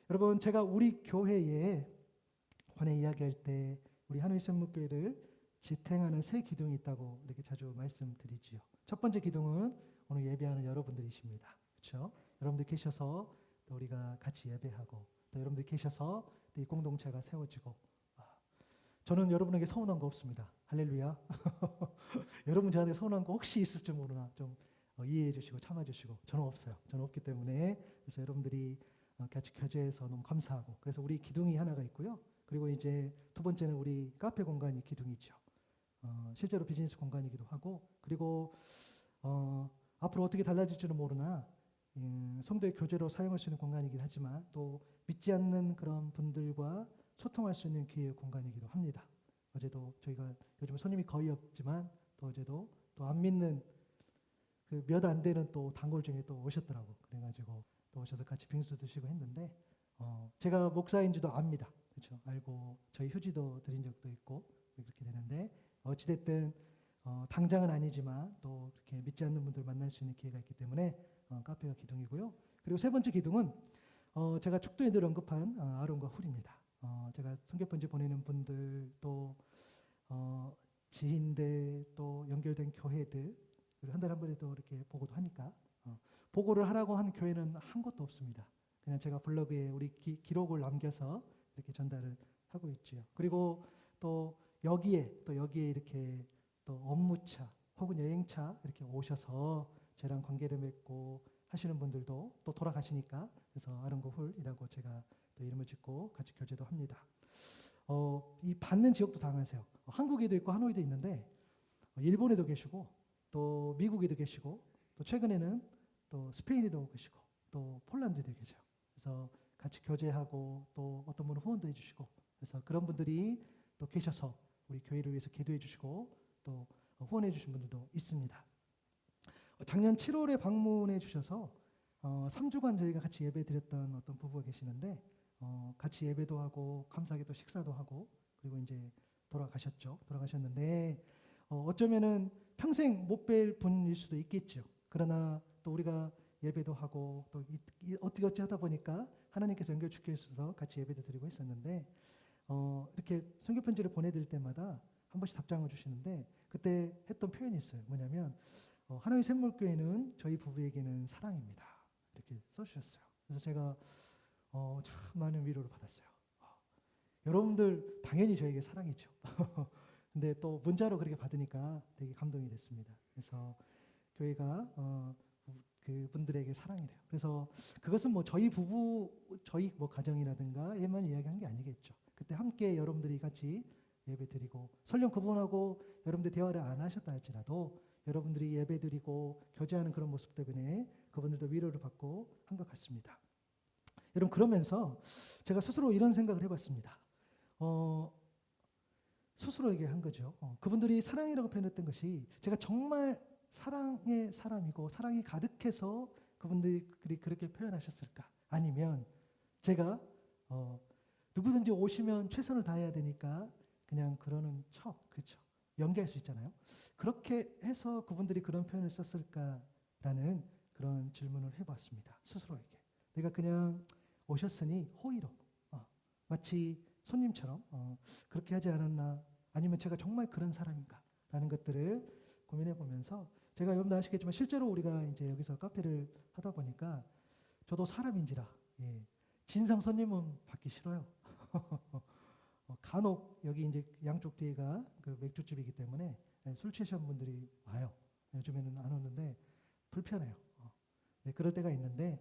여러분, 제가 우리 교회에 관해 이야기할 때 우리 하노이 샘목교회를 지탱하는 세 기둥이 있다고 이렇게 자주 말씀드리지요. 첫 번째 기둥은 오늘 예배하는 여러분들이십니다. 그렇죠? 여러분들 계셔서 또 우리가 같이 예배하고 또 여러분들 계셔서 또 이 공동체가 세워지고, 저는 여러분에게 서운한 거 없습니다. 할렐루야. 여러분 저한테 서운한 거 혹시 있을지 모르나 좀 이해해 주시고 참아 주시고, 저는 없어요. 저는 없기 때문에. 그래서 여러분들이 같이 교제해서 너무 감사하고, 그래서 우리 기둥이 하나가 있고요. 그리고 이제 두 번째는 우리 카페 공간이 기둥이죠. 실제로 비즈니스 공간이기도 하고, 그리고 앞으로 어떻게 달라질지는 모르나 성도의 교제로 사용할 수 있는 공간이긴 하지만 또 믿지 않는 그런 분들과 소통할 수 있는 기회의 공간이기도 합니다. 어제도 저희가 요즘 손님이 거의 없지만 또 어제도 또 안 믿는 그 몇 안 되는 또 단골 중에 또 오셨더라고. 그래가지고 또 오셔서 같이 빙수 드시고 했는데 제가 목사인지도 압니다. 그렇죠? 알고 저희 휴지도 드린 적도 있고 그렇게 되는데, 어찌됐든 당장은 아니지만 또 이렇게 믿지 않는 분들 만날 수 있는 기회가 있기 때문에 카페가 기둥이고요. 그리고 세 번째 기둥은 제가 축도에 늘 언급한 아론과 훌입니다. 제가 성경편지 보내는 분들 또 지인들 또 연결된 교회들, 그리고 한 달에 한 번에도 이렇게 보고도 하니까 보고를 하라고 한 교회는 한 곳도 없습니다. 그냥 제가 블로그에 우리 기록을 남겨서 이렇게 전달을 하고 있지요. 그리고 또 여기에 이렇게 또 업무차 혹은 여행차 이렇게 오셔서 저랑 관계를 맺고 하시는 분들도 또 돌아가시니까, 그래서 아론과 훌이라고 제가 또 이름을 짓고 같이 교제도 합니다. 이 받는 지역도 다양하세요. 한국에도 있고 하노이도 있는데 일본에도 계시고 또 미국에도 계시고 또 최근에는 또 스페인에도 계시고 또 폴란드에도 계세요. 그래서 같이 교제하고 또 어떤 분은 후원도 해주시고, 그래서 그런 분들이 또 계셔서 우리 교회를 위해서 기도해 주시고 또 후원해 주신 분들도 있습니다. 작년 7월에 방문해 주셔서 3주간 저희가 같이 예배 드렸던 어떤 부부가 계시는데 같이 예배도 하고 감사하게 또 식사도 하고, 그리고 이제 돌아가셨는데 어쩌면은 평생 못 뵐 분일 수도 있겠죠. 그러나 또 우리가 예배도 하고 또 어떻게 하다 보니까 하나님께서 연결시켜 주셔서 같이 예배도 드리고 했었는데, 이렇게 성경 편지를 보내드릴 때마다 한 번씩 답장을 주시는데 그때 했던 표현이 있어요. 뭐냐면 하나의 샘물교회는 저희 부부에게는 사랑입니다. 이렇게 써주셨어요. 그래서 제가 참 많은 위로를 받았어요. 여러분들 당연히 저에게 사랑이죠. 근데 또 문자로 그렇게 받으니까 되게 감동이 됐습니다. 그래서 교회가 그 분들에게 사랑이래요. 그래서 그것은 뭐 저희 부부, 저희 뭐 가정이라든가에만 이야기한 게 아니겠죠. 그때 함께 여러분들이 같이 예배드리고, 설령 그분하고 여러분들 대화를 안 하셨다 할지라도 여러분들이 예배드리고 교제하는 그런 모습 때문에 그분들도 위로를 받고 한 것 같습니다. 여러분, 그러면서 제가 스스로 이런 생각을 해봤습니다. 스스로에게 한 거죠. 그분들이 사랑이라고 표현했던 것이 제가 정말 사랑의 사람이고 사랑이 가득해서 그분들이 그렇게 표현하셨을까? 아니면 제가 누구든지 오시면 최선을 다해야 되니까 그냥 그러는 척, 그렇죠? 연기할 수 있잖아요. 그렇게 해서 그분들이 그런 표현을 썼을까라는 그런 질문을 해봤습니다. 스스로에게. 내가 그냥 오셨으니 호의로 마치 손님처럼 그렇게 하지 않았나? 아니면 제가 정말 그런 사람인가? 라는 것들을 고민해 보면서, 제가 여러분도 아시겠지만 실제로 우리가 이제 여기서 카페를 하다 보니까 저도 사람인지라 진상 손님은 받기 싫어요. 간혹 여기 이제 양쪽 뒤에가 그 맥주집이기 때문에 술 취하신 분들이 와요. 요즘에는 안 오는데 불편해요. 네, 그럴 때가 있는데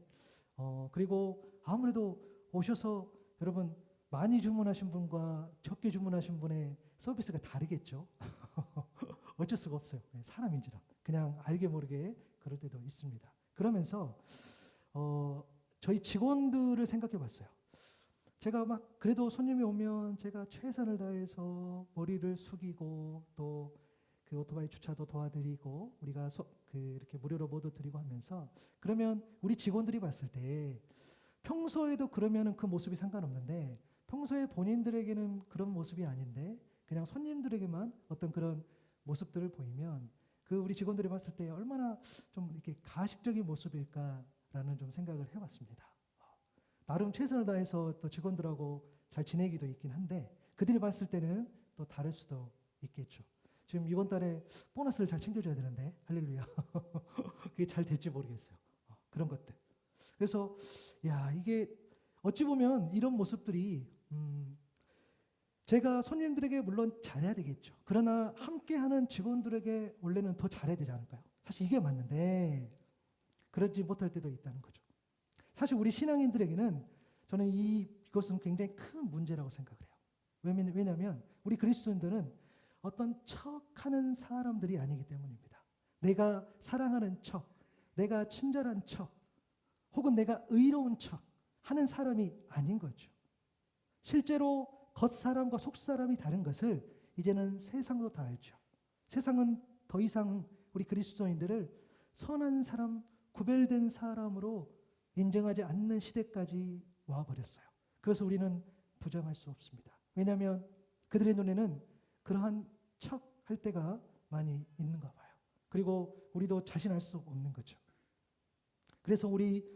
그리고 아무래도 오셔서 여러분 많이 주문하신 분과 적게 주문하신 분의 서비스가 다르겠죠. 어쩔 수가 없어요. 사람인지라 그냥 알게 모르게 그럴 때도 있습니다. 그러면서 저희 직원들을 생각해 봤어요. 제가 막 그래도 손님이 오면 제가 최선을 다해서 머리를 숙이고 또 그 오토바이 주차도 도와드리고 우리가 이렇게 무료로 모두 드리고 하면서, 그러면 우리 직원들이 봤을 때 평소에도 그러면은 그 모습이 상관없는데 평소에 본인들에게는 그런 모습이 아닌데 그냥 손님들에게만 어떤 그런 모습들을 보이면 그 우리 직원들이 봤을 때 얼마나 좀 이렇게 가식적인 모습일까라는 좀 생각을 해봤습니다. 나름 최선을 다해서 또 직원들하고 잘 지내기도 있긴 한데 그들이 봤을 때는 또 다를 수도 있겠죠. 지금 이번 달에 보너스를 잘 챙겨줘야 되는데 할렐루야. 그게 잘 될지 모르겠어요. 그런 것들. 그래서 이게 어찌 보면 이런 모습들이 제가 손님들에게 물론 잘해야 되겠죠. 그러나 함께하는 직원들에게 원래는 더 잘해야 되지 않을까요? 사실 이게 맞는데 그러지 못할 때도 있다는 거죠. 사실 우리 신앙인들에게는 저는 이것은 굉장히 큰 문제라고 생각을 해요. 왜냐하면 우리 그리스도인들은 어떤 척하는 사람들이 아니기 때문입니다. 내가 사랑하는 척, 내가 친절한 척, 혹은 내가 의로운 척 하는 사람이 아닌 거죠. 실제로 겉사람과 속사람이 다른 것을 이제는 세상도 다 알죠. 세상은 더 이상 우리 그리스도인들을 선한 사람, 구별된 사람으로 인정하지 않는 시대까지 와버렸어요. 그래서 우리는 부정할 수 없습니다. 왜냐하면 그들의 눈에는 그러한 척 할 때가 많이 있는가 봐요. 그리고 우리도 자신할 수 없는 거죠. 그래서 우리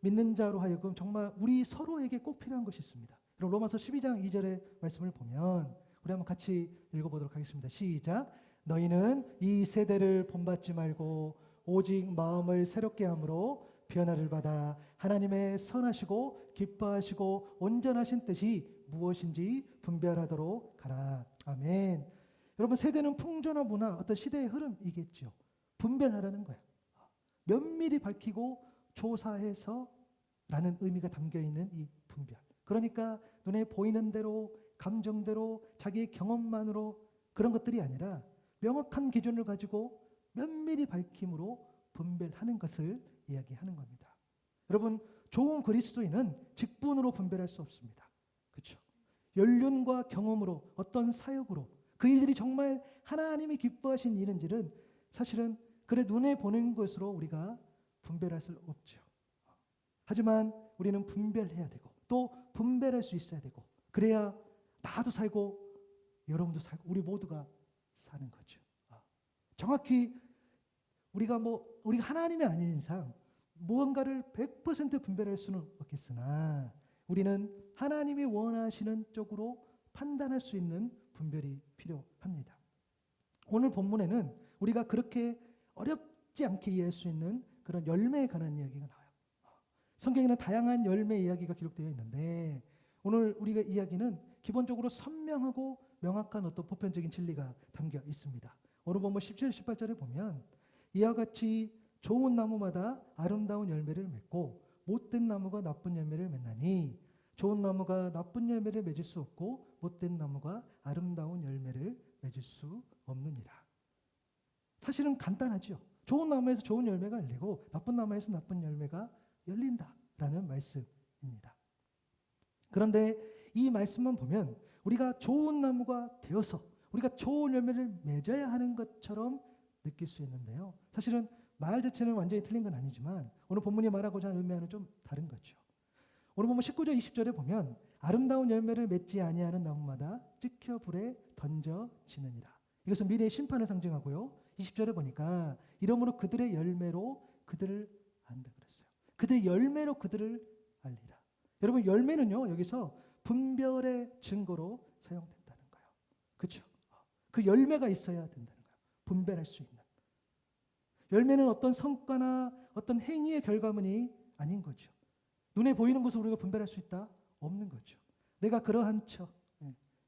믿는 자로 하여금 정말 우리 서로에게 꼭 필요한 것이 있습니다. 그럼 로마서 12장 2절의 말씀을 보면 우리 한번 같이 읽어보도록 하겠습니다. 시작. 너희는 이 세대를 본받지 말고 오직 마음을 새롭게 함으로 변화를 받아 하나님의 선하시고 기뻐하시고 온전하신 뜻이 무엇인지 분별하도록 가라. 아멘. 여러분, 세대는 풍조나 문화, 어떤 시대의 흐름이겠죠. 분별하라는 거예요. 면밀히 밝히고 조사해서 라는 의미가 담겨있는 이 분별. 그러니까 눈에 보이는 대로 감정대로 자기의 경험만으로 그런 것들이 아니라 명확한 기준을 가지고 면밀히 밝힘으로 분별하는 것을 이야기하는 겁니다. 여러분, 좋은 그리스도인은 직분으로 분별할 수 없습니다. 그렇죠? 연륜과 경험으로 어떤 사역으로 그 일들이 정말 하나님이 기뻐하신 일인지는 사실은 그래 눈에 보는 것으로 우리가 분별할 수 없죠. 하지만 우리는 분별해야 되고 또 분별할 수 있어야 되고 그래야 나도 살고 여러분도 살고 우리 모두가 사는 거죠. 정확히 우리가 하나님이 아닌 이상 무언가를 100% 분별할 수는 없겠으나 우리는 하나님이 원하시는 쪽으로 판단할 수 있는 분별이 필요합니다. 오늘 본문에는 우리가 그렇게 어렵지 않게 이해할 수 있는 그런 열매에 관한 이야기가 나와요. 성경에는 다양한 열매 이야기가 기록되어 있는데 오늘 우리가 이야기는 기본적으로 선명하고 명확한 어떤 보편적인 진리가 담겨 있습니다. 오늘 본문 17, 18절에 보면 이와 같이 좋은 나무마다 아름다운 열매를 맺고 못된 나무가 나쁜 열매를 맺나니 좋은 나무가 나쁜 열매를 맺을 수 없고 못된 나무가 아름다운 열매를 맺을 수 없느니라. 사실은 간단하죠. 좋은 나무에서 좋은 열매가 열리고 나쁜 나무에서 나쁜 열매가 열린다라는 말씀입니다. 그런데 이 말씀만 보면 우리가 좋은 나무가 되어서 우리가 좋은 열매를 맺어야 하는 것처럼 느낄 수 있는데요. 사실은 말 자체는 완전히 틀린 건 아니지만 오늘 본문이 말하고자 하는 의미와는 좀 다른 거죠. 오늘 보면 19절 20절에 보면 아름다운 열매를 맺지 아니하는 나무마다 찍혀 불에 던져지느니라. 이것은 미래의 심판을 상징하고요. 20절에 보니까 이러므로 그들의 열매로 그들을 안다 그랬어요. 그들의 열매로 그들을 알리라. 여러분, 열매는요 여기서 분별의 증거로 사용된다는 거예요. 그렇죠? 그 열매가 있어야 된다는 거예요. 분별할 수 있는. 열매는 어떤 성과나 어떤 행위의 결과물이 아닌 거죠. 눈에 보이는 것을 우리가 분별할 수 있다? 없는 거죠. 내가 그러한 척.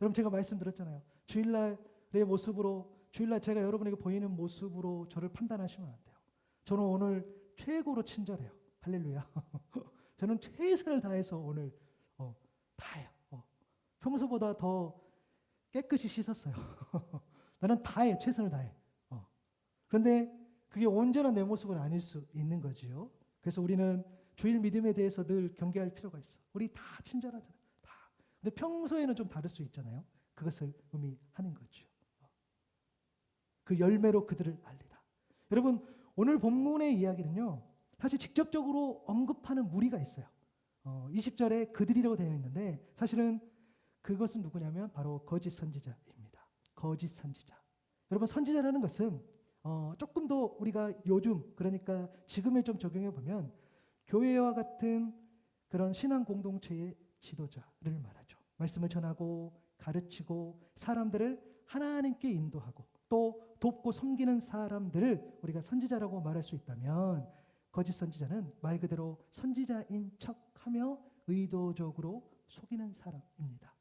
여러분, 제가 말씀드렸잖아요. 주일날의 모습으로, 주일날 제가 여러분에게 보이는 모습으로 저를 판단하시면 안 돼요. 저는 오늘 최고로 친절해요. 할렐루야. 저는 최선을 다해서 오늘 다해요. 평소보다 더 깨끗이 씻었어요. 나는 다해, 최선을 다해. 그런데 그게 온전한 내 모습은 아닐 수 있는 거지요. 그래서 우리는 주일 믿음에 대해서 늘 경계할 필요가 있어. 우리 다 친절하잖아요. 다. 근데 평소에는 좀 다를 수 있잖아요. 그것을 의미하는 거죠. 그 열매로 그들을 알리라. 여러분, 오늘 본문의 이야기는요. 사실 직접적으로 언급하는 무리가 있어요. 20절에 그들이라고 되어 있는데 사실은 그것은 누구냐면 바로 거짓 선지자입니다. 거짓 선지자. 여러분, 선지자라는 것은 조금 더 우리가 요즘 그러니까 지금에 좀 적용해 보면 교회와 같은 그런 신앙 공동체의 지도자를 말하죠. 말씀을 전하고 가르치고 사람들을 하나님께 인도하고 또 돕고 섬기는 사람들을 우리가 선지자라고 말할 수 있다면, 거짓 선지자는 말 그대로 선지자인 척하며 의도적으로 속이는 사람입니다.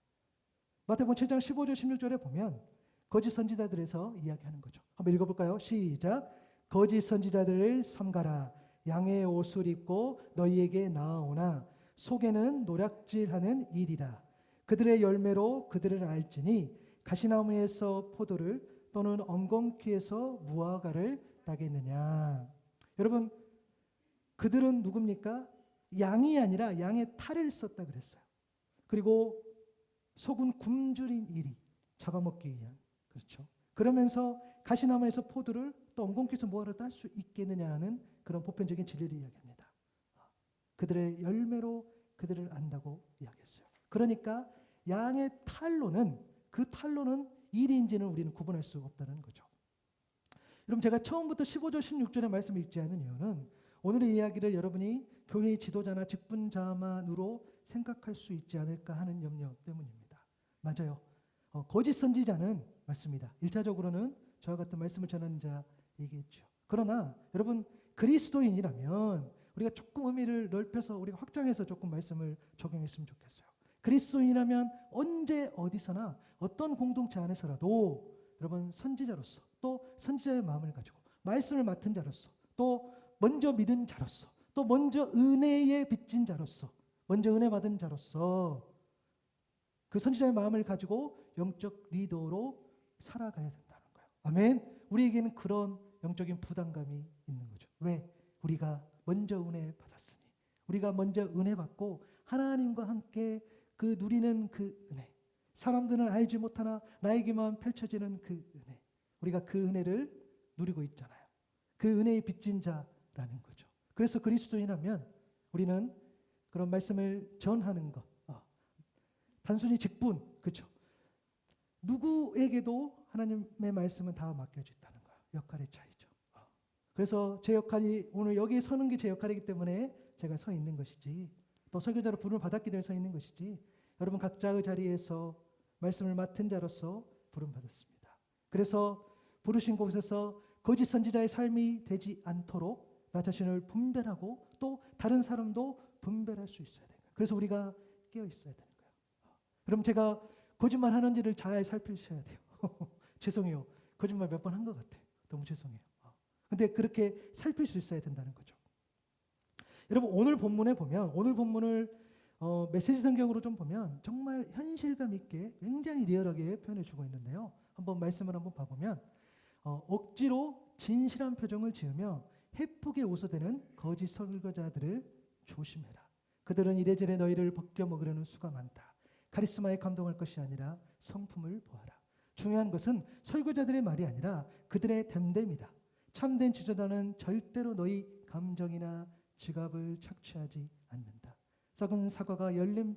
마태복음 7장 15절 16절에 보면 거짓 선지자들에서 이야기하는 거죠. 한번 읽어볼까요? 시작. 거짓 선지자들을 삼가라. 양의 옷을 입고 너희에게 나아오나 속에는 노략질하는 일이라. 그들의 열매로 그들을 알지니 가시나무에서 포도를 또는 엉겅퀴에서 무화과를 따겠느냐. 여러분, 그들은 누굽니까? 양이 아니라 양의 탈을 썼다 그랬어요. 그리고 속은 굶주린 이리 잡아먹기 위한, 그렇죠. 그러면서 가시나무에서 포도를 또 엉겅퀴에서 무화과를 딸 수 있겠느냐는 그런 보편적인 진리를 이야기합니다. 그들의 열매로 그들을 안다고 이야기했어요. 그러니까 양의 탈로는, 그 탈로는 일인지는 우리는 구분할 수 없다는 거죠. 여러분, 제가 처음부터 15절 16절의 말씀을 읽지 않은 이유는 오늘의 이야기를 여러분이 교회의 지도자나 직분자만으로 생각할 수 있지 않을까 하는 염려 때문입니다. 맞아요. 거짓 선지자는 맞습니다. 1차적으로는 저와 같은 말씀을 전하는 자이겠죠. 그러나 여러분, 그리스도인이라면 우리가 조금 의미를 넓혀서 우리가 확장해서 조금 말씀을 적용했으면 좋겠어요. 그리스도인이라면 언제 어디서나 어떤 공동체 안에서라도 여러분 선지자로서, 또 선지자의 마음을 가지고 말씀을 맡은 자로서, 또 먼저 믿은 자로서, 또 먼저 은혜에 빚진 자로서, 먼저 은혜 받은 자로서 그 선지자의 마음을 가지고 영적 리더로 살아가야 된다는 거예요. 아멘. 우리에게는 그런 영적인 부담감이 있는 거죠. 왜? 우리가 먼저 은혜 받았으니, 우리가 먼저 은혜 받고 하나님과 함께 그 누리는 그 은혜, 사람들은 알지 못하나 나에게만 펼쳐지는 그 은혜, 우리가 그 은혜를 누리고 있잖아요. 그 은혜의 빚진 자라는 거죠. 그래서 그리스도인이라면 우리는 그런 말씀을 전하는 것, 단순히 직분, 그렇죠. 누구에게도 하나님의 말씀은 다 맡겨져 있다는 거예요. 역할의 차이죠. 그래서 제 역할이, 오늘 여기에 서는 게 제 역할이기 때문에 제가 서 있는 것이지, 또 설교자로 부름을 받았기 때문에 서 있는 것이지, 여러분 각자의 자리에서 말씀을 맡은 자로서 부름 받았습니다. 그래서 부르신 곳에서 거짓 선지자의 삶이 되지 않도록 나 자신을 분별하고 또 다른 사람도 분별할 수 있어야 돼요. 그래서 우리가 깨어 있어야 되는 거예요. 그럼 제가 거짓말 하는지를 잘 살피셔야 돼요. 죄송해요. 거짓말 몇 번 한 것 같아요. 너무 죄송해요. 근데 그렇게 살필 수 있어야 된다는 거죠. 여러분, 오늘 본문에 보면, 오늘 본문을 메시지 성경으로 좀 보면 정말 현실감 있게 굉장히 리얼하게 표현해 주고 있는데요. 한번 말씀을 한번 봐보면 억지로 진실한 표정을 지으며 해프게 웃어대는 거짓 설교자들을 조심해라. 그들은 이래저래 너희를 벗겨먹으려는 수가 많다. 카리스마에 감동할 것이 아니라 성품을 보아라. 중요한 것은 설교자들의 말이 아니라 그들의 됨됨이다. 참된 지도자는 절대로 너희 감정이나 지갑을 착취하지 않는다. 썩은 사과가 열린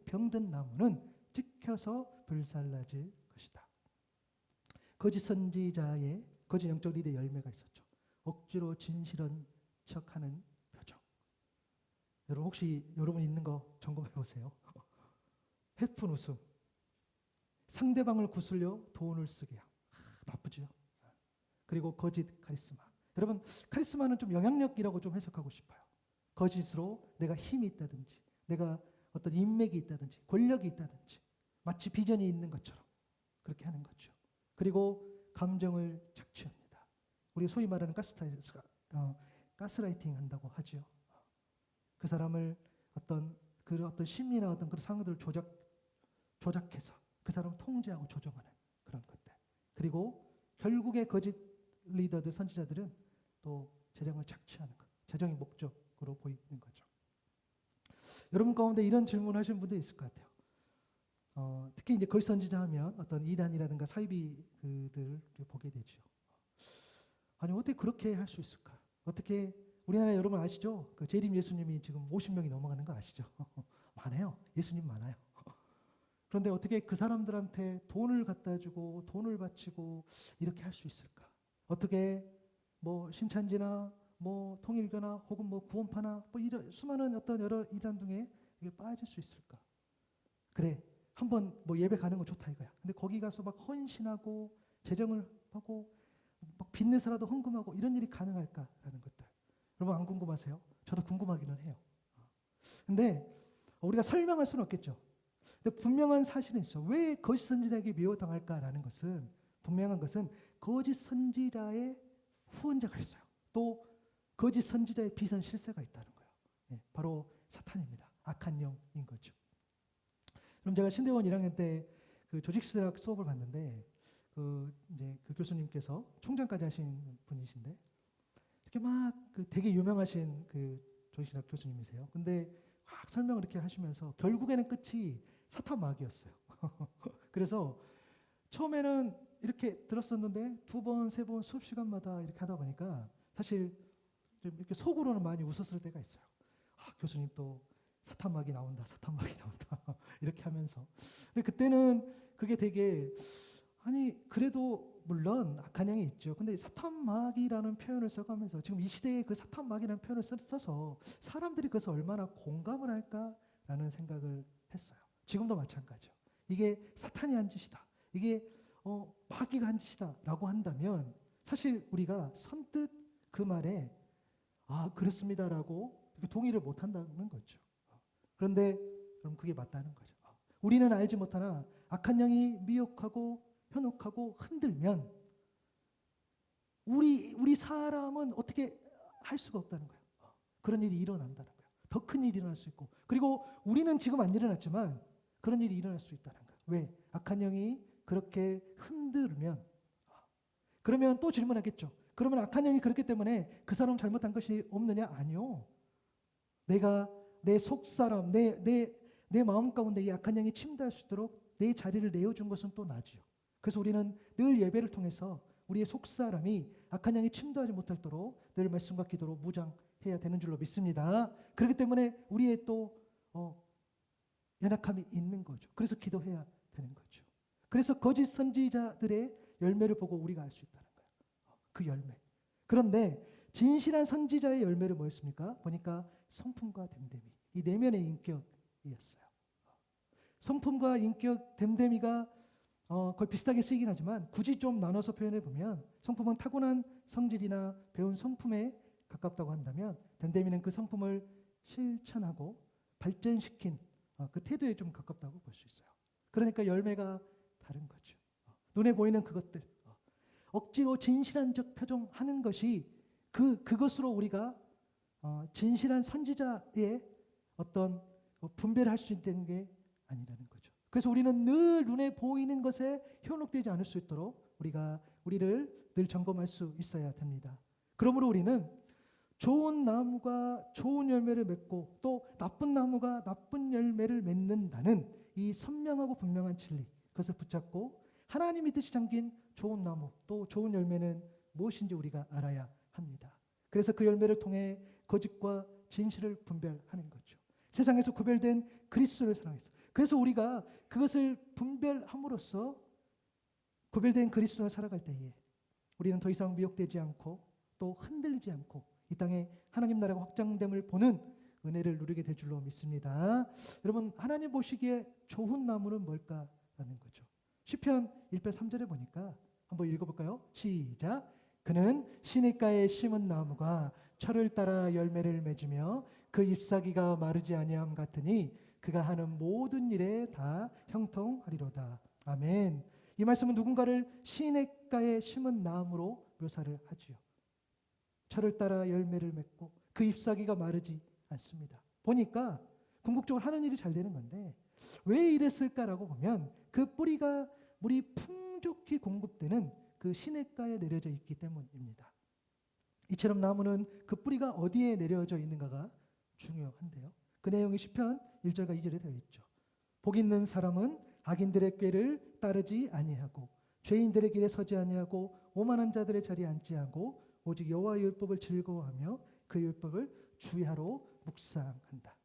병든 나무는 찍혀서 불살라질 것이다. 거짓 선지자의 거짓 영적 리더의 열매가 있었죠. 억지로 진실한 척하는 표정. 여러분, 혹시 여러분 있는 거 점검해 보세요. 해픈 웃음, 상대방을 구슬려 돈을 쓰게 함. 나쁘죠. 그리고 거짓 카리스마. 여러분, 카리스마는 좀 영향력이라고 좀 해석하고 싶어요. 거짓으로 내가 힘이 있다든지, 내가 어떤 인맥이 있다든지, 권력이 있다든지, 마치 비전이 있는 것처럼 그렇게 하는 거죠. 그리고 감정을 착취합니다. 우리 소위 말하는 가스라이팅 한다고 하죠. 그 사람을 어떤 심리나 어떤 그런 상황들을 조작해서 그 사람을 통제하고 조정하는 그런 것들. 그리고 결국에 거짓 리더들, 선지자들은 또 재정을 착취하는 것, 재정이 목적으로 보이는 거죠. 여러분 가운데 이런 질문 하시는 분들 있을 것 같아요. 특히 이제 거짓 선지자 하면 어떤 이단이라든가 사이비들을 보게 되죠. 아니, 어떻게 그렇게 할 수 있을까? 어떻게, 우리나라 여러분 아시죠? 그 재림 예수님이 지금 50명이 넘어가는 거 아시죠? 많아요. 예수님 많아요. 그런데 어떻게 그 사람들한테 돈을 갖다 주고 돈을 바치고 이렇게 할 수 있을까? 어떻게 뭐 신천지나 뭐 통일교나 혹은 뭐 구원파나 뭐 이런 수많은 어떤 여러 이단 중에 이게 빠질 수 있을까? 그래, 한번 뭐 예배 가는 거 좋다 이거야. 근데 거기 가서 막 헌신하고 재정을 하고 막 빚내서라도 헌금하고 이런 일이 가능할까라는 것들. 여러분 안 궁금하세요? 저도 궁금하기는 해요. 근데 우리가 설명할 수는 없겠죠. 근데 분명한 사실은 있어. 왜 거짓 선지자에게 미워당할까라는 것은 분명한 것은 거짓 선지자의 후원자가 있어요. 또 거짓 선지자의 비선 실세가 있다는 거예요. 예, 바로 사탄입니다. 악한 영인 거죠. 그럼 제가 신대원 1학년 때 그 조직신학 수업을 봤는데 이제 그 교수님께서 총장까지 하신 분이신데 이렇게 막 그 되게 유명하신 그 조직신학 교수님이세요. 근데 막 설명을 이렇게 하시면서 결국에는 끝이 사탄 마귀였어요. 그래서 처음에는 이렇게 들었었는데 두 번, 세 번 수업 시간마다 이렇게 하다 보니까 사실 좀 이렇게 속으로는 많이 웃었을 때가 있어요. 아, 교수님 또 사탄 마귀 나온다, 사탄 마귀 나온다 이렇게 하면서. 근데 그때는 그게 되게 아니 그래도 물론 악한 영이 있죠. 근데 사탄 마귀라는 표현을 써가면서 지금 이 시대에 그 사탄 마귀라는 표현을 써서 사람들이 그것을 얼마나 공감을 할까라는 생각을 했어요. 지금도 마찬가지죠. 이게 사탄이 한 짓이다. 이게 마귀가 한 짓이다라고 한다면 사실 우리가 선뜻 그 말에 아 그렇습니다라고 동의를 못 한다는 거죠. 그런데 그럼 그게 맞다는 거죠. 우리는 알지 못하나 악한 영이 미혹하고 현혹하고 흔들면 우리 사람은 어떻게 할 수가 없다는 거예요. 그런 일이 일어난다는 거예요. 더 큰 일이 일어날 수 있고 그리고 우리는 지금 안 일어났지만 그런 일이 일어날 수 있다는 거예요. 왜? 악한 영이 그렇게 흔들면 그러면 또 질문하겠죠. 그러면 악한 영이 그렇기 때문에 그 사람 잘못한 것이 없느냐? 아니요. 내가 내 속사람, 내 마음 가운데 이 악한 영이 침투할 수 있도록 내 자리를 내어준 것은 또 나지요. 그래서 우리는 늘 예배를 통해서 우리의 속사람이 악한 영이 침투하지 못하도록 늘 말씀과 기도로 무장해야 되는 줄로 믿습니다. 그렇기 때문에 우리의 또 연약함이 있는 거죠. 그래서 기도해야 되는 거죠. 그래서 거짓 선지자들의 열매를 보고 우리가 알 수 있다는 거예요. 그 열매. 그런데 진실한 선지자의 열매를 뭐였습니까? 보니까 성품과 됨됨이. 이 내면의 인격이었어요. 성품과 인격, 됨됨이가 거의 비슷하게 쓰이긴 하지만 굳이 좀 나눠서 표현해 보면 성품은 타고난 성질이나 배운 성품에 가깝다고 한다면 됨됨이는 그 성품을 실천하고 발전시킨 그 태도에 좀 가깝다고 볼 수 있어요. 그러니까 열매가 다른 거죠. 눈에 보이는 그것들 억지로 진실한 척 표정하는 것이 그것으로 우리가 진실한 선지자의 어떤 분별을 할 수 있는 게 아니라는 거죠. 그래서 우리는 늘 눈에 보이는 것에 현혹되지 않을 수 있도록 우리를 늘 점검할 수 있어야 됩니다. 그러므로 우리는 좋은 나무가 좋은 열매를 맺고 또 나쁜 나무가 나쁜 열매를 맺는다는 이 선명하고 분명한 진리 그것을 붙잡고 하나님의 뜻이 담긴 좋은 나무 또 좋은 열매는 무엇인지 우리가 알아야 합니다. 그래서 그 열매를 통해 거짓과 진실을 분별하는 거죠. 세상에서 구별된 그리스도를 사랑했어. 그래서 우리가 그것을 분별함으로써 구별된 그리스도를 살아갈 때에 우리는 더 이상 미혹되지 않고 또 흔들리지 않고 이 땅에 하나님 나라가 확장됨을 보는 은혜를 누리게 될 줄로 믿습니다. 여러분 하나님 보시기에 좋은 나무는 뭘까라는 거죠. 시편 1편 3절에 보니까 한번 읽어볼까요? 시작. 그는 시냇가에 심은 나무가 철을 따라 열매를 맺으며 그 잎사귀가 마르지 아니함 같으니 그가 하는 모든 일에 다 형통하리로다. 아멘. 이 말씀은 누군가를 시냇가에 심은 나무로 묘사를 하지요. 철을 따라 열매를 맺고 그 잎사귀가 마르지 않습니다. 보니까 궁극적으로 하는 일이 잘 되는 건데 왜 이랬을까라고 보면 그 뿌리가 물이 풍족히 공급되는 그 시냇가에 내려져 있기 때문입니다. 이처럼 나무는 그 뿌리가 어디에 내려져 있는가가 중요한데요. 그 내용이 시편 1절과 2절에 되어 있죠. 복 있는 사람은 악인들의 꾀를 따르지 아니하고 죄인들의 길에 서지 아니하고 오만한 자들의 자리에 앉지 않고 오직 여호와의 율법을 즐거워하며 그 율법을 주야로 묵상한다.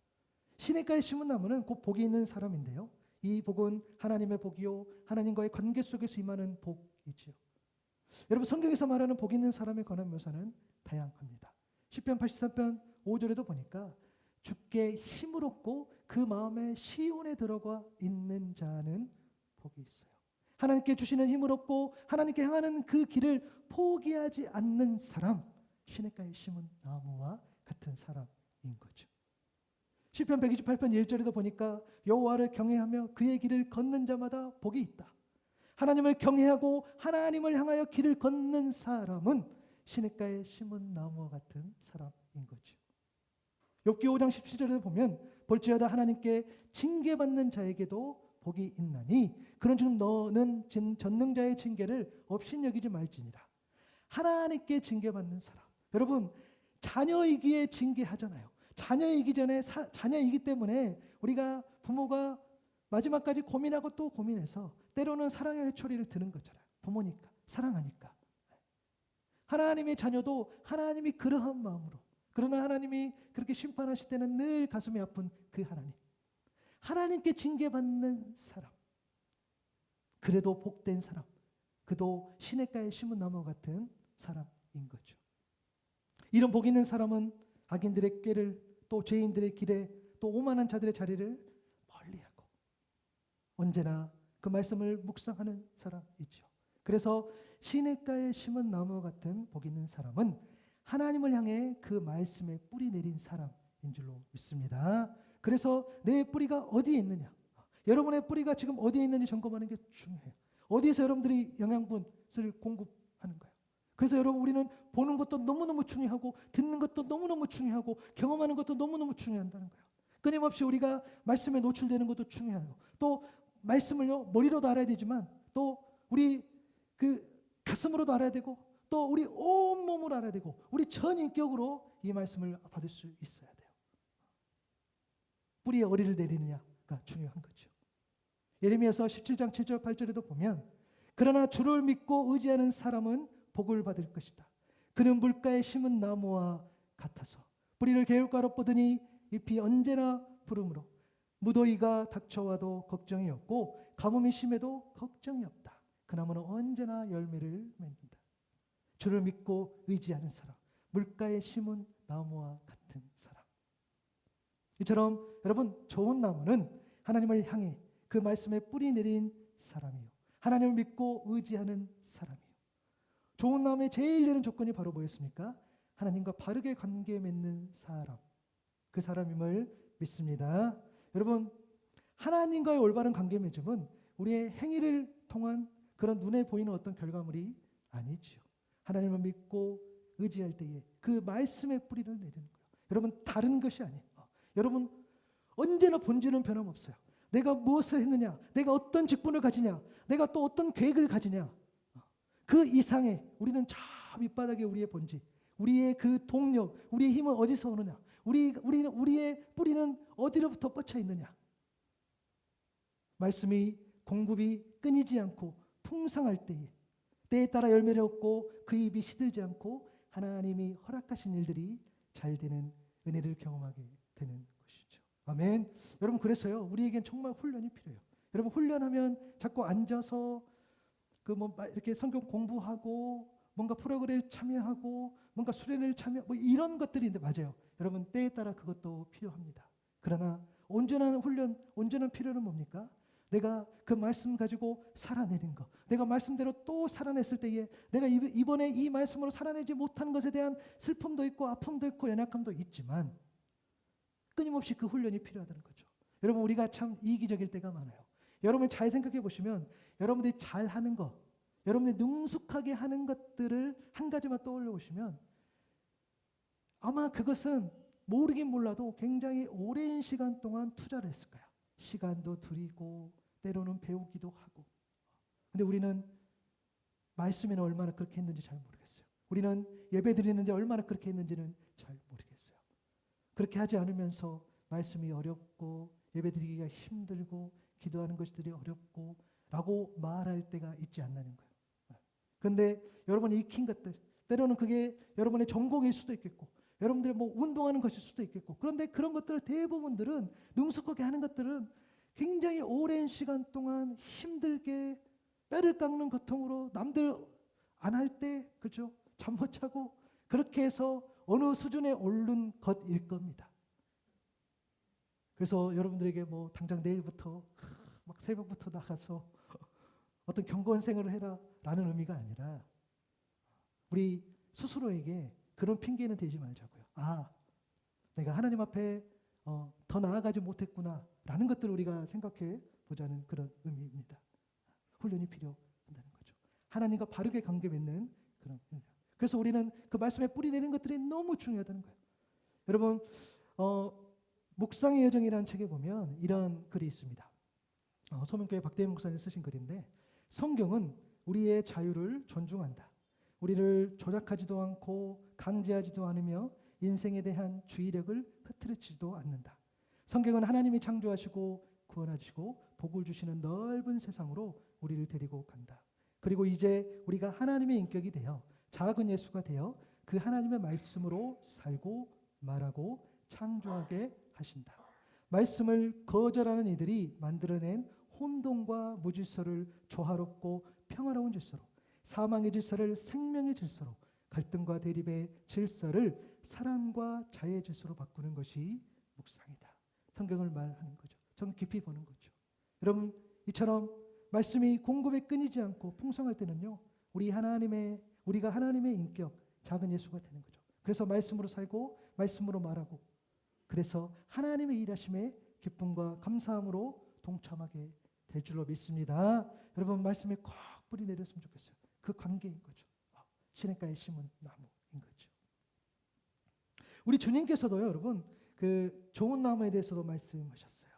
시냇가에 심은 나무는 곧 복이 있는 사람인데요. 이 복은 하나님의 복이요 하나님과의 관계 속에서 임하는 복이지요. 여러분 성경에서 말하는 복 있는 사람에 관한 묘사는 다양합니다. 시편 83편 5절에도 보니까 주께 힘을 얻고 그 마음에 시온에 들어가 있는 자는 복이 있어요. 하나님께 주시는 힘을 얻고 하나님께 향하는 그 길을 포기하지 않는 사람, 시냇가에 심은 나무와 같은 사람인 거죠. 시편 128편 1절에도 보니까 여호와를 경외하며 그의 길을 걷는 자마다 복이 있다. 하나님을 경외하고 하나님을 향하여 길을 걷는 사람은 시냇가에 심은 나무와 같은 사람인 거죠. 욥기 5장 17절에 보면 볼지어다 하나님께 징계받는 자에게도 복이 있나니 그런즉 너는 전능자의 징계를 업신여기지 말지니라. 하나님께 징계받는 사람. 여러분, 자녀이기에 징계하잖아요. 자녀이기 전에 자녀이기 때문에 우리가 부모가 마지막까지 고민하고 또 고민해서 때로는 사랑의 회초리를 드는 거잖아요. 부모니까, 사랑하니까. 하나님의 자녀도 하나님이 그러한 마음으로, 그러나 하나님이 그렇게 심판하실 때는 늘 가슴이 아픈 그 하나님, 하나님께 징계받는 사람, 그래도 복된 사람, 그도 시냇가에 심은 나무 같은 사람인 거죠. 이런 복 있는 사람은 악인들의 꾀를, 또 죄인들의 길에, 또 오만한 자들의 자리를 멀리하고 언제나 그 말씀을 묵상하는 사람이죠. 그래서 시냇가에 심은 나무 같은 복 있는 사람은 하나님을 향해 그 말씀에 뿌리 내린 사람인 줄로 믿습니다. 그래서 내 뿌리가 어디에 있느냐, 여러분의 뿌리가 지금 어디에 있는지 점검하는 게 중요해요. 어디에서 여러분들이 영양분을 공급하는 거예요. 그래서 여러분, 우리는 보는 것도 너무너무 중요하고 듣는 것도 너무너무 중요하고 경험하는 것도 너무너무 중요한다는 거예요. 끊임없이 우리가 말씀에 노출되는 것도 중요하고, 또 말씀을요 머리로도 알아야 되지만 또 우리 그 가슴으로도 알아야 되고, 또 우리 온몸으로 알아야 되고, 우리 전 인격으로 이 말씀을 받을 수 있어야 돼요. 뿌리에 어리를 내리느냐가 중요한 거죠. 예레미야서 17장 7절 8절에도 보면 그러나 주를 믿고 의지하는 사람은 복을 받을 것이다. 그는 물가에 심은 나무와 같아서 뿌리를 개울가로 뻗으니 잎이 언제나 푸르므로 무더위가 닥쳐와도 걱정이 없고 가뭄이 심해도 걱정이 없다. 그 나무는 언제나 열매를 맺는다. 주를 믿고 의지하는 사람, 물가에 심은 나무와 같은 사람. 이처럼 여러분, 좋은 나무는 하나님을 향해 그 말씀에 뿌리 내린 사람이요, 하나님을 믿고 의지하는 사람이요. 좋은 나무의 제일 되는 조건이 바로 뭐였습니까? 하나님과 바르게 관계 맺는 사람, 그 사람임을 믿습니다. 여러분, 하나님과의 올바른 관계 맺음은 우리의 행위를 통한 그런 눈에 보이는 어떤 결과물이 아니지요. 하나님을 믿고 의지할 때에 그 말씀의 뿌리를 내리는 거예요. 여러분, 다른 것이 아니에요. 여러분, 언제나 본질은 변함없어요. 내가 무엇을 했느냐, 내가 어떤 직분을 가지냐, 내가 또 어떤 계획을 가지냐, 그 이상의 우리는 저 밑바닥에 우리의 본질, 우리의 그 동력, 우리의 힘은 어디서 오느냐, 우리의 뿌리는 어디로부터 뻗쳐 있느냐. 말씀이 공급이 끊이지 않고 풍성할 때에 따라 열매를 얻고 그 잎이 시들지 않고 하나님이 허락하신 일들이 잘 되는 은혜를 경험하게 되는 것이죠. 아멘. 여러분, 그래서요 우리에겐 정말 훈련이 필요해요. 여러분, 훈련하면 자꾸 앉아서 이렇게 성경 공부하고 뭔가 프로그램에 참여하고 뭔가 수련회를 참여 이런 것들인데 맞아요. 여러분, 때에 따라 그것도 필요합니다. 그러나 온전한 훈련, 온전한 필요는 뭡니까? 내가 그 말씀 가지고 살아내는 것, 내가 말씀대로 또 살아냈을 때에 내가 이번에 이 말씀으로 살아내지 못한 것에 대한 슬픔도 있고 아픔도 있고 연약함도 있지만 끊임없이 그 훈련이 필요하다는 거죠. 여러분, 우리가 참 이기적일 때가 많아요. 여러분 잘 생각해 보시면 여러분들이 잘하는 것, 여러분들이 능숙하게 하는 것들을 한 가지만 떠올려 보시면 아마 그것은 모르긴 몰라도 굉장히 오랜 시간 동안 투자를 했을 거야. 시간도 들이고 때로는 배우기도 하고. 근데 우리는 말씀에는 얼마나 그렇게 했는지 잘 모르겠어요. 우리는 예배 드리는데 얼마나 그렇게 했는지는 잘 모르겠어요. 그렇게 하지 않으면서 말씀이 어렵고 예배 드리기가 힘들고 기도하는 것들이 어렵고 라고 말할 때가 있지 않나는 거예요. 그런데 여러분이 익힌 것들, 때로는 그게 여러분의 전공일 수도 있겠고 여러분들이 운동하는 것일 수도 있겠고, 그런데 그런 것들 대부분들은 능숙하게 하는 것들은 굉장히 오랜 시간 동안 힘들게 뼈를 깎는 고통으로 남들 안 할 때, 그죠? 잠 못 자고 그렇게 해서 어느 수준에 오른 것일 겁니다. 그래서 여러분들에게 뭐 당장 내일부터 막 새벽부터 나가서 어떤 경건 생활을 해라 라는 의미가 아니라 우리 스스로에게 그런 핑계는 대지 말자고요. 내가 하나님 앞에 더 나아가지 못했구나 라는 것들을 우리가 생각해 보자는 그런 의미입니다. 훈련이 필요한다는 거죠. 하나님과 바르게 관계 맺는 그런 훈련. 그래서 우리는 그 말씀에 뿌리 내리는 것들이 너무 중요하다는 거예요. 여러분 묵상의 여정이라는 책에 보면 이런 글이 있습니다. 소명교회 박대현 목사님 쓰신 글인데 성경은 우리의 자유를 존중한다. 우리를 조작하지도 않고 강제하지도 않으며 인생에 대한 주의력을 흐트러치지도 않는다. 성경은 하나님이 창조하시고 구원하시고 복을 주시는 넓은 세상으로 우리를 데리고 간다. 그리고 이제 우리가 하나님의 인격이 되어 작은 예수가 되어 그 하나님의 말씀으로 살고 말하고 창조하게 하신다. 말씀을 거절하는 이들이 만들어낸 혼돈과 무질서를 조화롭고 평화로운 질서로, 사망의 질서를 생명의 질서로, 갈등과 대립의 질서를 사랑과 자유의 질서로 바꾸는 것이 묵상이다. 성경을 말하는 거죠. 좀 깊이 보는 거죠. 여러분 이처럼 말씀이 공급에 끊이지 않고 풍성할 때는요, 우리가 하나님의 인격, 작은 예수가 되는 거죠. 그래서 말씀으로 살고 말씀으로 말하고, 그래서 하나님의 일하심에 기쁨과 감사함으로 동참하게 될 줄로 믿습니다. 여러분 말씀에 꼭 뿌리 내렸으면 좋겠어요. 그 관계인 거죠. 시냇가에 심은 나무인 거죠. 우리 주님께서도요, 여러분 그 좋은 나무에 대해서도 말씀하셨어요.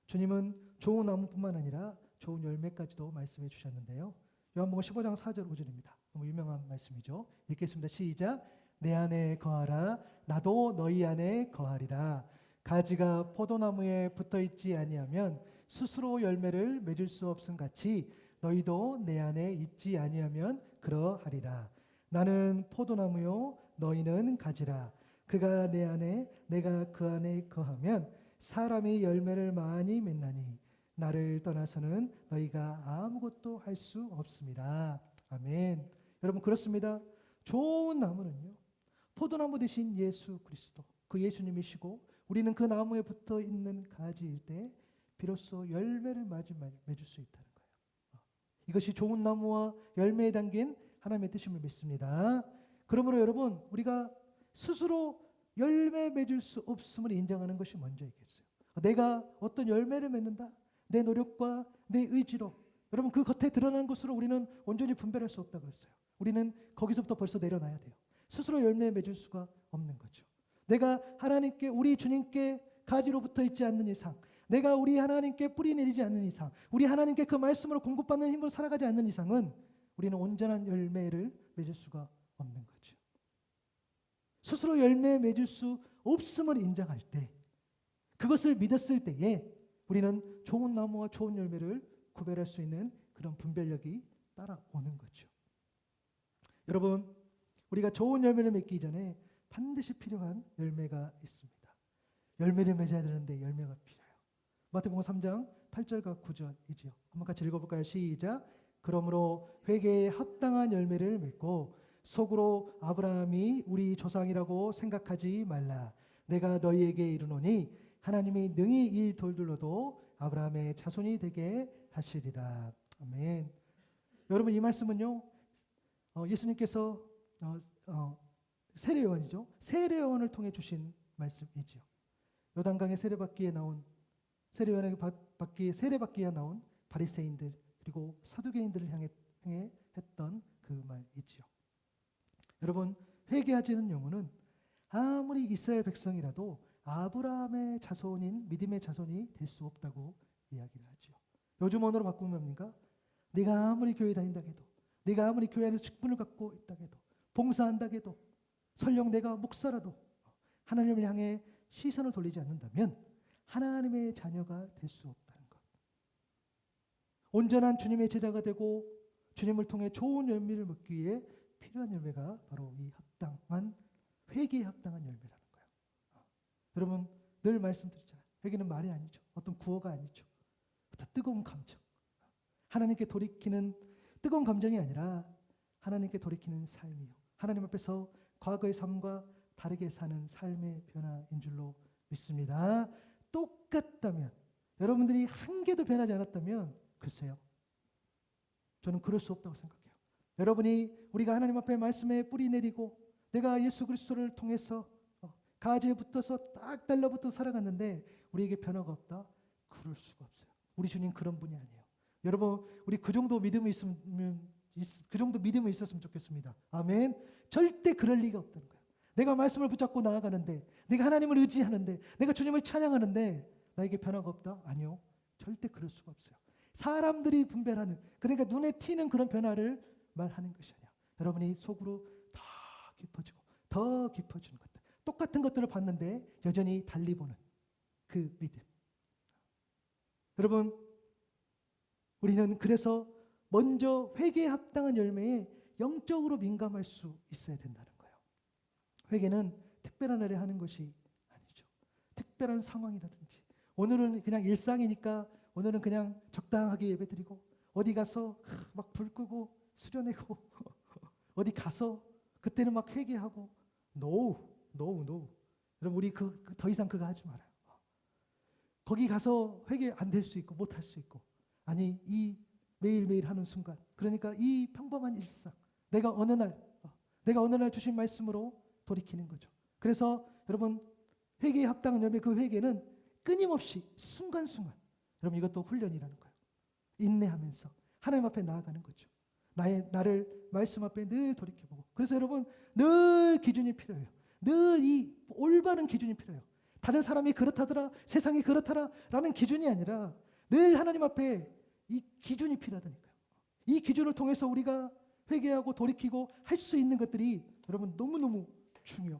주님은 좋은 나무뿐만 아니라 좋은 열매까지도 말씀해 주셨는데요. 요한복음 15장 4절 5절입니다. 너무 유명한 말씀이죠. 읽겠습니다. 시작. 내 안에 거하라. 나도 너희 안에 거하리라. 가지가 포도나무에 붙어 있지 아니하면 스스로 열매를 맺을 수 없음 같이 너희도 내 안에 있지 아니하면 그러하리라. 나는 포도나무요 너희는 가지라. 그가 내 안에 내가 그 안에 거하면 사람이 열매를 많이 맺나니 나를 떠나서는 너희가 아무것도 할 수 없습니다. 아멘. 여러분 그렇습니다. 좋은 나무는요, 포도나무 대신 예수 그리스도, 그 예수님이시고 우리는 그 나무에 붙어 있는 가지일 때 비로소 열매를 맺을 수 있다는 거예요. 이것이 좋은 나무와 열매에 담긴 하나님의 뜻임을 믿습니다. 그러므로 여러분 우리가 스스로 열매 맺을 수 없음을 인정하는 것이 먼저 있겠어요. 내가 어떤 열매를 맺는다, 내 노력과 내 의지로, 여러분 그 겉에 드러나는 것으로 우리는 온전히 분별할 수 없다고 그랬어요. 우리는 거기서부터 벌써 내려놔야 돼요. 스스로 열매 맺을 수가 없는 거죠. 내가 하나님께, 우리 주님께 가지로 붙어 있지 않는 이상, 내가 우리 하나님께 뿌리 내리지 않는 이상, 우리 하나님께 그 말씀으로 공급받는 힘으로 살아가지 않는 이상은 우리는 온전한 열매를 맺을 수가 없는 거죠. 스스로 열매 맺을 수 없음을 인정할 때, 그것을 믿었을 때에 우리는 좋은 나무와 좋은 열매를 구별할 수 있는 그런 분별력이 따라오는 거죠. 여러분, 우리가 좋은 열매를 맺기 전에 반드시 필요한 열매가 있습니다. 열매를 맺어야 되는데 열매가 필요해요. 마태복음 3장 8절과 9절이지요. 한번 같이 읽어볼까요? 시작. 그러므로 회개에 합당한 열매를 맺고 속으로 아브라함이 우리 조상이라고 생각하지 말라. 내가 너희에게 이르노니 하나님이 능히 이 돌들로도 아브라함의 자손이 되게 하시리라. 아멘. 여러분 이 말씀은요, 예수님께서 세례요한이죠. 세례요한을 통해 주신 말씀이지요. 요단강의 세례받기에 나온 세례요한에게 세례받기 위해 나온 바리새인들 그리고 사두개인들을 향해 했던 그 말이지요. 여러분 회개하지는 영혼은 아무리 이스라엘 백성이라도 아브라함의 자손인 믿음의 자손이 될 수 없다고 이야기를 하죠. 요즘 언어로 바꾸면 뭡니까? 네가 아무리 교회 다닌다 해도, 네가 아무리 교회 안에서 직분을 갖고 있다 해도, 봉사한다 해도, 설령 내가 목사라도 하나님을 향해 시선을 돌리지 않는다면 하나님의 자녀가 될 수 없다는 것. 온전한 주님의 제자가 되고 주님을 통해 좋은 열매를 맺기 위해 필요한 열매가 바로 이 합당한, 회개에 합당한 열매라는 거예요. 여러분 늘 말씀드리잖아요. 회개는 말이 아니죠. 어떤 구호가 아니죠. 어떤 뜨거운 감정, 하나님께 돌이키는 뜨거운 감정이 아니라 하나님께 돌이키는 삶이요, 하나님 앞에서 과거의 삶과 다르게 사는 삶의 변화인 줄로 믿습니다. 똑같다면, 여러분들이 한 개도 변하지 않았다면 글쎄요, 저는 그럴 수 없다고 생각해요. 여러분이 우리가 하나님 앞에 말씀에 뿌리 내리고 내가 예수 그리스도를 통해서 가지에 붙어서 딱 달라붙어 살아갔는데 우리에게 변화가 없다? 그럴 수가 없어요. 우리 주님 그런 분이 아니에요. 여러분, 우리 그 정도 믿음이 있었으면 좋겠습니다. 아멘. 절대 그럴 리가 없다는 거예요. 내가 말씀을 붙잡고 나아가는데, 내가 하나님을 의지하는데, 내가 주님을 찬양하는데 나에게 변화가 없다? 아니요. 절대 그럴 수가 없어요. 사람들이 분별하는, 그러니까 눈에 튀는 그런 변화를 말하는 것이 아니야. 여러분이 속으로 더 깊어지고 더 깊어지는 것들, 똑같은 것들을 봤는데 여전히 달리 보는 그 믿음. 여러분, 우리는 그래서 먼저 회개에 합당한 열매에 영적으로 민감할 수 있어야 된다는 거예요. 회개는 특별한 날에 하는 것이 아니죠. 특별한 상황이라든지, 오늘은 그냥 일상이니까 오늘은 그냥 적당하게 예배드리고, 어디 가서 막 불 끄고 수련하고 어디 가서 그때는 막 회개하고, no. 여러분, 우리 더 이상 그거 하지 말아요. 거기 가서 회개 안 될 수 있고 못 할 수 있고, 아니, 이 매일매일 하는 순간, 그러니까 이 평범한 일상, 내가 어느 날 주신 말씀으로 돌이키는 거죠. 그래서 여러분, 회개에 합당한 열매, 그 회개는 끊임없이 순간순간, 여러분, 이것도 훈련이라는 거예요. 인내하면서 하나님 앞에 나아가는 거죠. 나를 말씀 앞에 늘 돌이켜보고. 그래서 여러분, 늘 기준이 필요해요. 늘 이 올바른 기준이 필요해요. 다른 사람이 그렇다더라, 세상이 그렇다라 라는 기준이 아니라 늘 하나님 앞에 이 기준이 필요하다니까요. 이 기준을 통해서 우리가 회개하고 돌이키고 할 수 있는 것들이 여러분 너무너무 중요해요.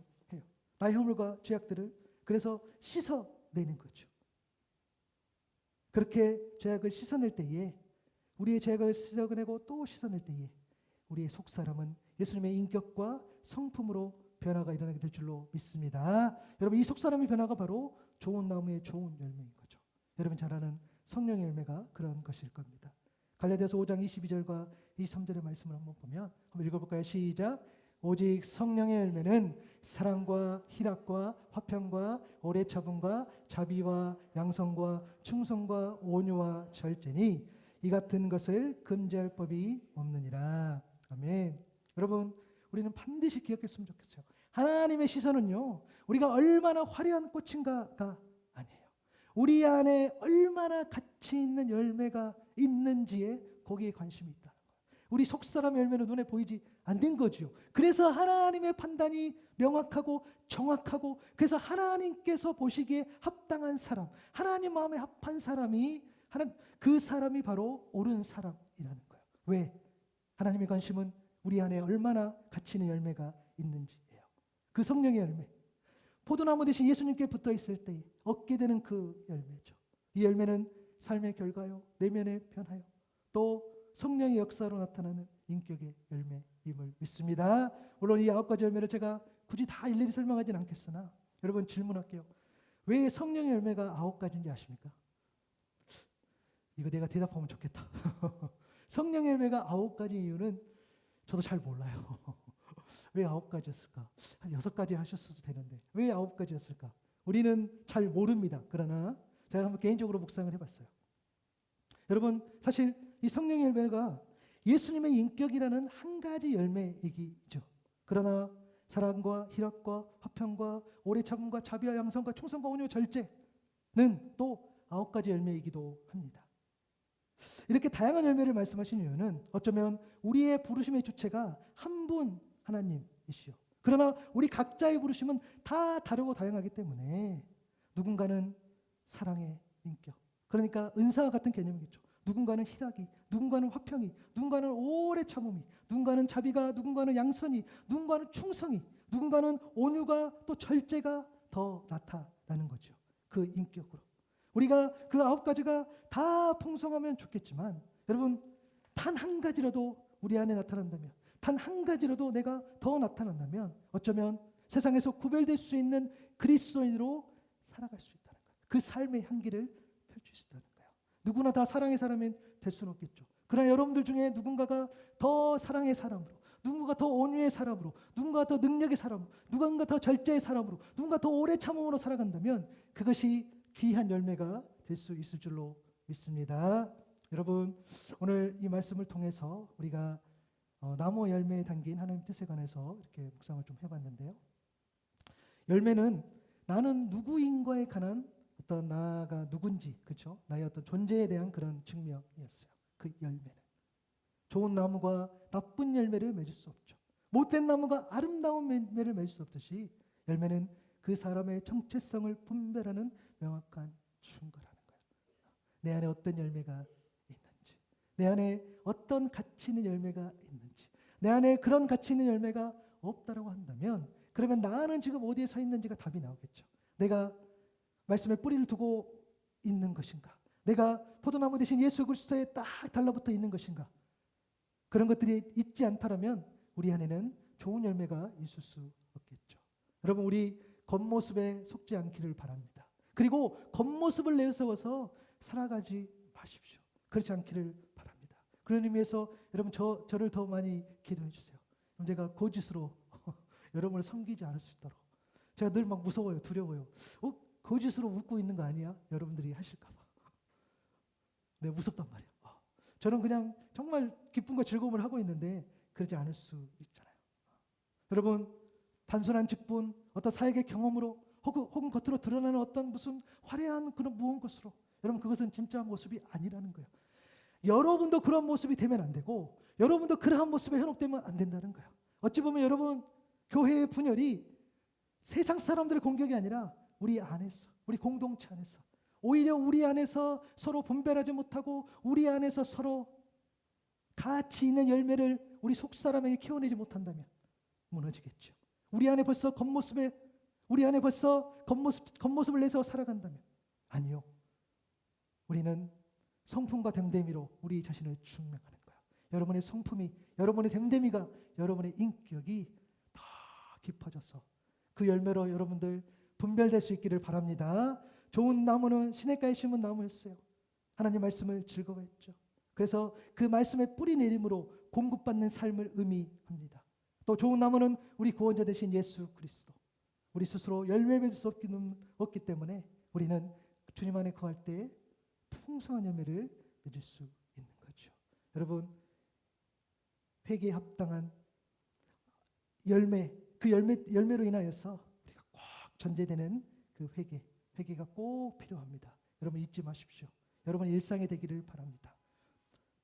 나의 허물과 죄악들을 그래서 씻어내는 거죠. 그렇게 죄악을 씻어낼 때에, 우리의 죄악을 씻어내고 또 씻어낼 때에 우리의 속사람은 예수님의 인격과 성품으로 변화가 일어나게 될 줄로 믿습니다. 여러분, 이 속사람의 변화가 바로 좋은 나무의 좋은 열매인 거죠. 여러분 잘 아는 성령의 열매가 그런 것일 겁니다. 갈라디아서 5장 22절과 23절의 말씀을 한번 보면, 한번 읽어볼까요? 시작. 오직 성령의 열매는 사랑과 희락과 화평과 오래 참음과 자비와 양성과 충성과 온유와 절제니 이 같은 것을 금지할 법이 없느니라. 아멘. 여러분, 우리는 반드시 기억했으면 좋겠어요. 하나님의 시선은요, 우리가 얼마나 화려한 꽃인가가 아니에요. 우리 안에 얼마나 가치 있는 열매가 있는지에 거기에 관심이 있다는 거예요. 우리 속사람 열매는 눈에 보이지 않는 거죠. 그래서 하나님의 판단이 명확하고 정확하고, 그래서 하나님께서 보시기에 합당한 사람, 하나님 마음에 합한 사람이, 그 사람이 바로 옳은 사람이라는 거예요. 왜? 하나님의 관심은 우리 안에 얼마나 가치 있는 열매가 있는지예요. 그 성령의 열매, 포도나무 대신 예수님께 붙어 있을 때 얻게 되는 그 열매죠. 이 열매는 삶의 결과요, 내면의 변화요, 또 성령의 역사로 나타나는 인격의 열매임을 믿습니다. 물론 이 9가지 열매를 제가 굳이 다 일일이 설명하진 않겠으나, 여러분 질문할게요. 왜 성령의 열매가 9가지인지 아십니까? 이거 내가 대답하면 좋겠다. 성령의 열매가 9가지 이유는 저도 잘 몰라요. 왜 9가지였을까? 한 6가지 하셨어도 되는데 왜 9가지였을까? 우리는 잘 모릅니다. 그러나 제가 한번 개인적으로 묵상을 해봤어요. 여러분, 사실 이 성령의 열매가 예수님의 인격이라는 한 가지 열매이기죠. 그러나 사랑과 희락과 화평과 오래 참음과 자비와 양성과 충성과 온유 절제는 또 9가지 열매이기도 합니다. 이렇게 다양한 열매를 말씀하신 이유는 어쩌면 우리의 부르심의 주체가 한 분 하나님이시오. 그러나 우리 각자의 부르심은 다 다르고 다양하기 때문에 누군가는 사랑의 인격, 그러니까 은사와 같은 개념이겠죠. 누군가는 희락이, 누군가는 화평이, 누군가는 오래 참음이, 누군가는 자비가, 누군가는 양선이, 누군가는 충성이, 누군가는 온유가, 또 절제가 더 나타나는 거죠. 그 인격으로. 우리가 그 9가지가 다 풍성하면 좋겠지만, 여러분, 단 한 가지라도 우리 안에 나타난다면, 단 한 가지라도 내가 더 나타난다면 어쩌면 세상에서 구별될 수 있는 그리스도인으로 살아갈 수 있다는 거예요. 그 삶의 향기를 펼칠 수 있다는 거예요. 누구나 다 사랑의 사람이 될 수는 없겠죠. 그러나 여러분들 중에 누군가가 더 사랑의 사람으로, 누군가 더 온유의 사람으로, 누군가 더 능력의 사람으로, 누군가 더 절제의 사람으로, 누군가 더 오래 참음으로 살아간다면 그것이 귀한 열매가 될 수 있을 줄로 믿습니다. 여러분, 오늘 이 말씀을 통해서 우리가 나무 열매에 담긴 하나님 뜻에 관해서 이렇게 묵상을 좀 해봤는데요. 열매는 나는 누구인가에 관한 어떤 나가 누군지, 그렇죠? 나의 어떤 존재에 대한 그런 증명이었어요. 그 열매는 좋은 나무가 나쁜 열매를 맺을 수 없죠. 못된 나무가 아름다운 열매를 맺을 수 없듯이 열매는 그 사람의 정체성을 분별하는 명확한 증거라는 거예요. 내 안에 어떤 열매가 있는지, 내 안에 어떤 가치 있는 열매가 있는지, 내 안에 그런 가치 있는 열매가 없다라고 한다면 그러면 나는 지금 어디에 서 있는지가 답이 나오겠죠. 내가 말씀에 뿌리를 두고 있는 것인가? 내가 포도나무 대신 예수 그리스도에 딱 달라붙어 있는 것인가? 그런 것들이 있지 않다면 우리 안에는 좋은 열매가 있을 수 없겠죠. 여러분, 우리 겉모습에 속지 않기를 바랍니다. 그리고 겉모습을 내세워서 살아가지 마십시오. 그렇지 않기를 바랍니다. 그런 의미에서 여러분 저를 더 많이 기도해 주세요. 제가 거짓으로 여러분을 섬기지 않을 수 있도록. 제가 늘 막 무서워요. 두려워요. 거짓으로 웃고 있는 거 아니야? 여러분들이 하실까 봐. 네, 무섭단 말이에요. 저는 그냥 정말 기쁨과 즐거움을 하고 있는데 그러지 않을 수 있잖아요. 여러분, 단순한 직분, 어떤 사역의 경험으로 혹은 겉으로 드러나는 어떤 무슨 화려한 그런 무언 것으로 여러분 그것은 진짜 모습이 아니라는 거예요. 여러분도 그런 모습이 되면 안 되고 여러분도 그러한 모습에 현혹되면 안 된다는 거예요. 어찌 보면 여러분 교회의 분열이 세상 사람들의 공격이 아니라 우리 안에서, 우리 공동체 안에서 오히려 우리 안에서 서로 분별하지 못하고 우리 안에서 서로 가치 있는 열매를 우리 속사람에게 키워내지 못한다면 무너지겠죠. 우리 안에 벌써 겉모습을 내서 살아간다면 아니요. 우리는 성품과 됨됨이로 우리 자신을 증명하는 거예요. 여러분의 성품이, 여러분의 됨됨이가, 여러분의 인격이 더 깊어져서 그 열매로 여러분들 분별될 수 있기를 바랍니다. 좋은 나무는 시냇가에 심은 나무였어요. 하나님 말씀을 즐거워했죠. 그래서 그 말씀의 뿌리 내림으로 공급받는 삶을 의미합니다. 또 좋은 나무는 우리 구원자 되신 예수 그리스도. 우리 스스로 열매 맺을 수 없기 때문에 우리는 주님 안에 거할 때 풍성한 열매를 맺을 수 있는 거죠. 여러분, 회개에 합당한 열매, 그 열매로 인하여서 우리가 꼭 전제되는 그 회개가 꼭 필요합니다. 여러분 잊지 마십시오. 여러분 일상에 되기를 바랍니다.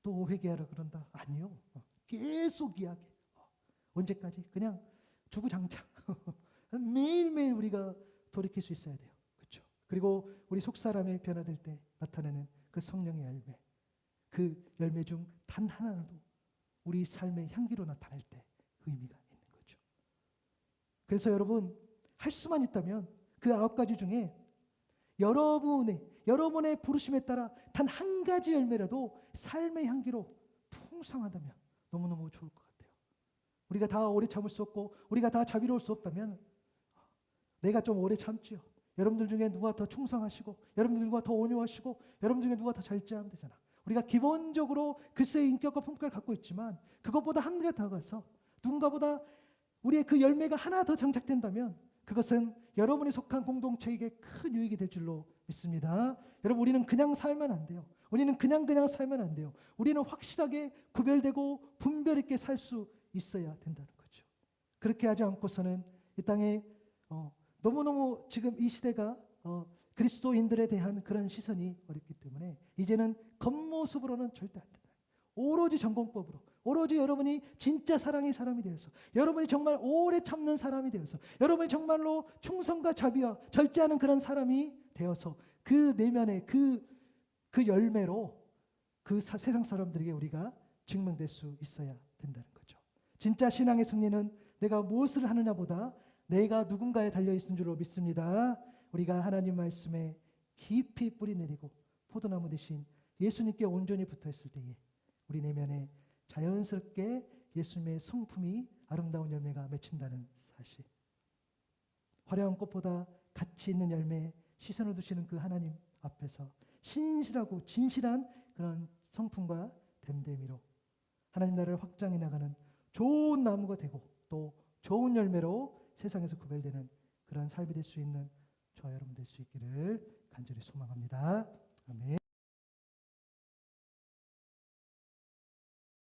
또 회개하라 그런다? 아니요. 계속 이야기. 언제까지? 그냥 주구장창 매일매일 우리가 돌이킬 수 있어야 돼요. 그렇죠? 그리고 우리 속사람이 변화될 때 나타내는 그 성령의 열매, 그 열매 중 단 하나라도 우리 삶의 향기로 나타날 때 의미가 있는 거죠. 그래서 여러분 할 수만 있다면 그 9가지 중에 여러분의 부르심에 따라 단 한 가지 열매라도 삶의 향기로 풍성하다면 너무너무 좋을 것 같아요. 우리가 다 오래 참을 수 없고 우리가 다 자비로울 수 없다면 내가 좀 오래 참지요. 여러분들 중에 누가 더 충성하시고 여러분들 누가 더 온유하시고 여러분들 중에 누가 더 절제하면 되잖아. 우리가 기본적으로 글쎄의 인격과 품격을 갖고 있지만 그것보다 한가 더 가서 누군가보다 우리의 그 열매가 하나 더 정착된다면 그것은 여러분이 속한 공동체에게 큰 유익이 될 줄로 믿습니다. 여러분 우리는 그냥 살면 안 돼요. 우리는 그냥 살면 안 돼요. 우리는 확실하게 구별되고 분별 있게 살 수 있어야 된다는 거죠. 그렇게 하지 않고서는 이 땅에 너무너무 지금 이 시대가 그리스도인들에 대한 그런 시선이 어렵기 때문에 이제는 겉모습으로는 절대 안 된다. 오로지 전공법으로, 오로지 여러분이 진짜 사랑의 사람이 되어서, 여러분이 정말 오래 참는 사람이 되어서, 여러분이 정말로 충성과 자비와 절제하는 그런 사람이 되어서 그 내면의 그 열매로 그 세상 사람들에게 우리가 증명될 수 있어야 된다는 거죠. 진짜 신앙의 승리는 내가 무엇을 하느냐보다 내가 누군가에 달려있는 줄로 믿습니다. 우리가 하나님 말씀에 깊이 뿌리 내리고 포도나무 대신 예수님께 온전히 붙어있을 때에 우리 내면에 자연스럽게 예수님의 성품이 아름다운 열매가 맺힌다는 사실. 화려한 꽃보다 가치 있는 열매에 시선을 두시는 그 하나님 앞에서 신실하고 진실한 그런 성품과 됨됨이로 하나님 나라를 확장해 나가는 좋은 나무가 되고 또 좋은 열매로 세상에서 구별되는 그런 삶이 될 수 있는 저와 여러분 될 수 있기를 간절히 소망합니다. 아멘.